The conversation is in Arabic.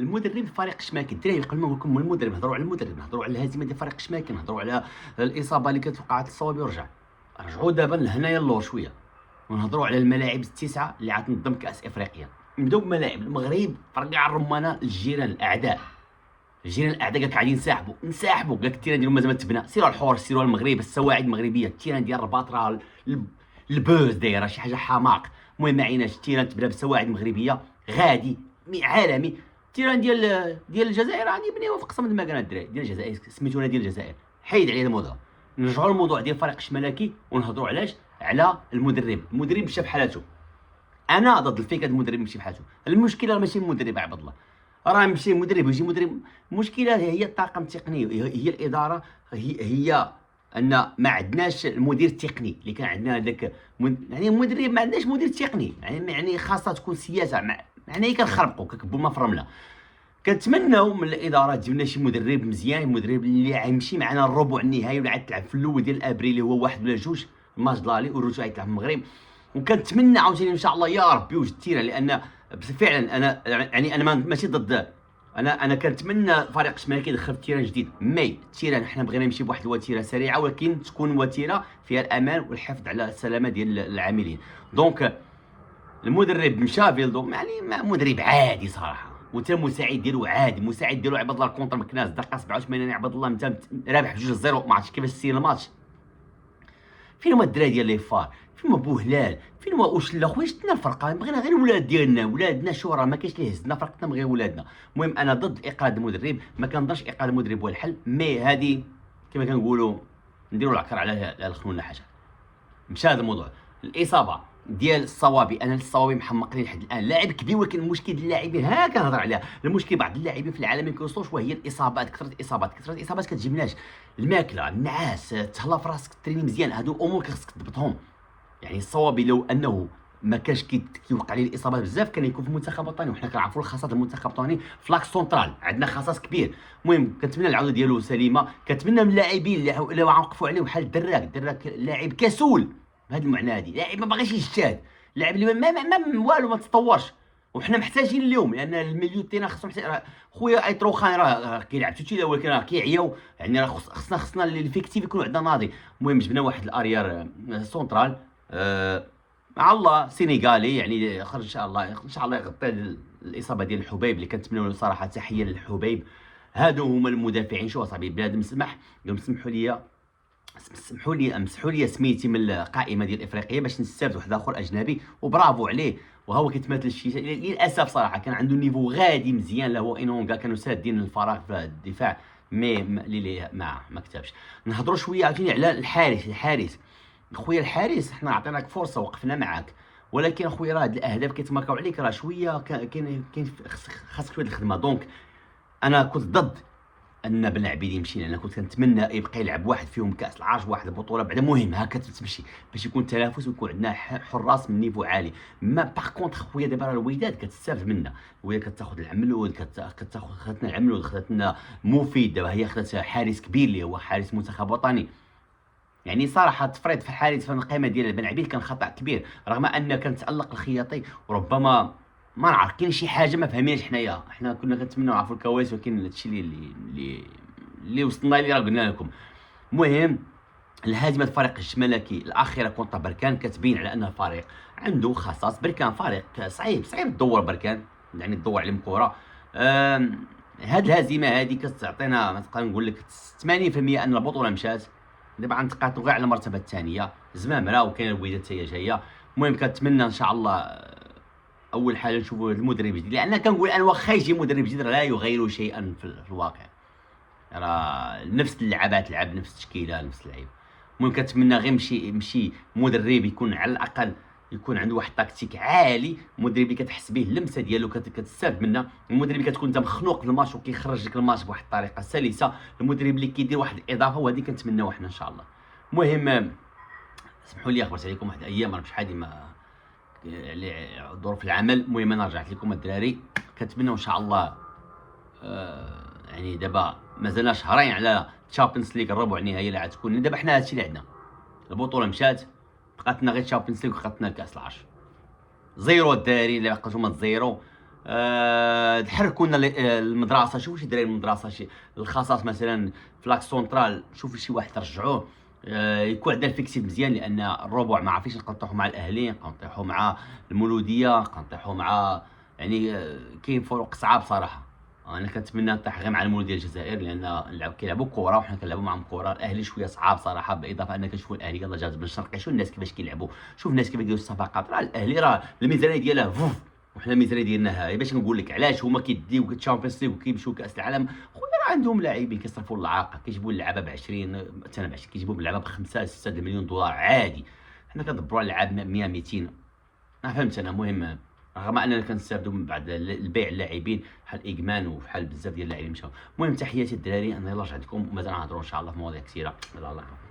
المدرب فريق شماكن، الدراري يقول لكم المدرب، نهضروا على المدرب، نهضروا على الهزيمه ديال فريق شماكن، نهضروا على الاصابه اللي كتوقع على الصوابي ورجع. رجعوا دابا لهنايا اللور شويه، ونهضروا على الملاعب التسعه اللي عتنظم كاس افريقيا. نبداو بملاعب المغرب، فرقع الرمانه الجيران الاعداء. الجيران الاعداء قالك غادي نسحبوا قالك التيران ديالهم مازال ما تبنى، سيروا على الحور، سيروا على المغرب، السواعد المغربيه، التيران ديال الرباط راه البوز دايره شي حاجه حماق. المهم ما عيناش، التيران تبنى بسواعد مغربيه غادي عالمي. التيران ديال الجزائر غادي يبنيوه في قسم المكان. الدراري ديال الجزائر سميتو ديال الجزائر، حيد عليه الموضوع. نرجعوا للموضوع ديال فريق الشمالكي ونهضروا علاش على المدرب مشى بحالته. انا ضد الفكره المدرب يمشي بحالته. المشكله ماشي المدرب عبد الله، راه ماشي مدرب يجي مدرب. المشكله هي الطاقم التقني، هي الاداره، هي ان ما عندناش المدير التقني اللي كان عندنا هذاك. يعني المدرب ما عندناش مدير تقني، يعني خاصها تكون سياسه يعني كنخربقوا كنكبوا ما في الرمله. كنتمناو من الاداره تجيب لنا شي مدرب مزيان، مدرب اللي غيمشي معنا الربع النهائي ولا عاد تلعب في الاول ديال ابريل اللي هو واحد ولا جوج الماجدالي، والرجوع يتلعب في المغرب. وكنتمنى عاوتاني ان شاء الله يا ربي وجد التيران، لان فعلا انا يعني انا ماشي ضد. انا كنتمنى فريق الشمالي يدخل في تيران جديد. مي التيران حنا بغينا نمشي بواحد الوتيره سريعه، ولكن تكون وتيره فيها الامان والحفظ على السلامه ديال العاملين. دونك المدرب مشى فيلدو، يعني مدرب عادي صراحه، وتا المساعد ديالو عادي. المساعد ديالو عباد الله الكونتر مكناس دقه 87 عباد الله، انت رابح بجوج زيرو، ما عرفتش كيفاش سير الماتش. فين هما الدراري ديال لي فار؟ فين هما بوهلال؟ فين هما اوشلا؟ خويا شتنا الفرقه، بغينا غير ولاد ديالنا، ولادنا شورى، ما كاينش اللي هزنا فرقتنا من غير ولادنا. المهم انا ضد اقاله المدرب، ما كنظنش اقاله المدرب هو الحل. مي هذه كما كنقولوا نديروا العكر على الخنونه حاجه. مشى هذا الموضوع. الاصابه ديال الصوابي، انا الصوابي محمقين لحد الان، لاعب كبير، ولكن المشكل ديال اللاعبين ها كنهضر عليها. المشكل بعض اللاعبين في العالم ما كيوصلوش، وهي الاصابات. كثره الاصابات كتجيبناش الماكله، النعاس، تهلا في راسك، تريني مزيان. هادو امور خصك تضبطهم. يعني الصوابي لو انه ما كانش كيوقع عليه الاصابات بزاف كان يكون في المنتخب الوطني، وحنا كنعرفوا الخاصات المنتخب الوطني فلاك سونترال عندنا خصاص كبير. المهم كنتمنى العوده ديالو سليمه. كنتمنى من اللاعبين اللي وقفوا عليه بحال الدراك لاعب كسول بهذا المعنى، هذه لاعب ما باغيش يجتهد، لاعب اللي ما والو ما تطورش. وحنا محتاجين اليوم، لان المليون تينا خصهم خويا ايتروخان راه كيلعب توتيلا، ولكن راه كيعياو. يعني راه خصنا الفيكتيف يكون عندنا ناضي. المهم جبنا واحد الاريار سونترال مع الله سينيغالي، يعني خرج ان شاء الله يغطي الاصابه ديال الحبيب اللي كنتمنوا له صراحه. تحيه للحبيب. هادو هما المدافعين. شو اصاحبي بنادم سمح قال مسحوا لي سميتي من القائمه ديال افريقيا باش نستافد واحد اخر اجنبي، وبرافو عليه. وهو كيتمثل شي للاسف صراحه كان عنده نيفو غادي مزيان، له هو اينونغا، كانوا سادين الفراغ في الدفاع. مي ما كتبش. نهضروا شويه عاوتاني على الحارس. خويا الحارس حنا عطيناك فرصه وقفنا معاك، ولكن خويا راه هاد الاهداف كيتماركاو عليك، راه شويه كاين خاصك شويه الخدمه. دونك انا كنت ضد ان بن عبيد يمشي، لان كنت كنتمنى يبقى يلعب واحد فيهم كاس العرش، واحد البطوله بعدا مهم هكا تمشي باش يكون تنافس ويكون عندنا حراس من نيفو عالي. ما باغ كونطخ خويا دابا راه الوداد كتستافد منا، الوداد كتاخذ العملود، خدتنا العملود، خدتنا مفيد، دابا هي خدت حارس كبير اللي هو حارس منتخب وطني. يعني صراحه التفريط في الحارس في القائمه ديال بن عبيد كان خطا كبير، رغم ان كان تالق الخياطي. وربما ما نعرف كاين شي حاجه ما فهميناش حنا كنا كنتمناو نعرفوا الكواليس، ولكن هادشي اللي وصلنا ليه راه قلنا لكم. المهم الهزيمه الفريق الشمالكي الاخيره كونتا بركان كتبين على ان الفريق عنده خصاص. بركان فريق صعيب تدور بركان، يعني تدور عليهم كره. هاد الهزيمه هذه كتعطينا نقدر نقول لك 80% ان البطوله مشات. دابا غنتقاتلوا غير على المرتبه الثانيه، زعما راه وكاين الوداد حتى هي جايه. المهم كنتمنى ان شاء الله اول حاجه نشوفوا المدرب الجديد، لان كنقول انا واخا يجي مدرب جديد لا يغير شيئا في الواقع. راه نفس اللعابات لعب نفس التشكيله نفس اللعيبه. المهم كنتمنى غير يمشي مدرب يكون على الاقل يكون عنده واحد التكتيك عالي، مدرب اللي كتحس به اللمسه ديالو كتستافد منها، المدرب اللي كتكون انت مخنوق في الماتش وكيخرج لك الماتش بواحد الطريقه سلسه، المدرب اللي كيدير واحد الاضافه، وهذه كنتمناو حنا ان شاء الله. المهم سمحوا لي خبرت عليكم واحد الايام راه بشحال ما ظروف العمل. المهم انا رجعت لكم الدراري، كنتمنى ان شاء الله يعني دابا مازال شهرين على تشامبيونز ليغ الربع النهائي اللي غتكون. دابا حنا هادشي اللي عندنا، البطوله مشات، بقات لنا غير تشامبيونز ليغ وخاطنا كاس العرش. زيرو الدراري اللي بقيتو ما تزيرو. تحركوا لنا المدرسه. شوفوا شي دراري المدرسه، شي الخاصات مثلا في لاك سونترال، شوفوا شي واحد رجعوه. يكون عندنا الفيكسيف مزيان، لان الربع ما عارفينش نبقاو نطيحوا مع الاهلي، نبقاو نطيحوا مع المولوديه، نبقاو نطيحوا مع يعني كاين فروق صعاب صراحه. انا كنتمنى نطيح غير مع المولوديه الجزائر، لان كيلعبوا كره وحنا كنلعبوا معاهم كره. الاهلي شويه صعاب صراحه، بالاضافه ان كنشوفوا الاهلي يلاه جات بن شرقي. شوف الناس كيفاش كيلعبوا، شوف الناس كيفاش كيديروا الصفقات. راه الاهلي راه الميزانيه ديالها فوف، وحنا الميزانيه ديالنا هاي. باش نقول لك علاش هما كيديو الشامبيونز ليغ وكيمشيو كاس العالم؟ خويا راه عندهم لاعبين كيصرفوا العاقه، كيجيبوا اللعابه ب 20 حتى ب 20، كيجيبوا اللعابه ب 5 6 مليون دولار عادي. حنا كندبروا على اللعاب 100 200. انا فهمت انا. المهم رغم اننا كنستافدوا من بعد البيع اللاعبين بحال ايغمان وبحال بزاف ديال اللاعبين مشاو. المهم تحياتي الدراري، انا يلاه رجعتكم ومازال نهضروا ان شاء الله في مواضيع كثيره. يلاه الله يحفظكم.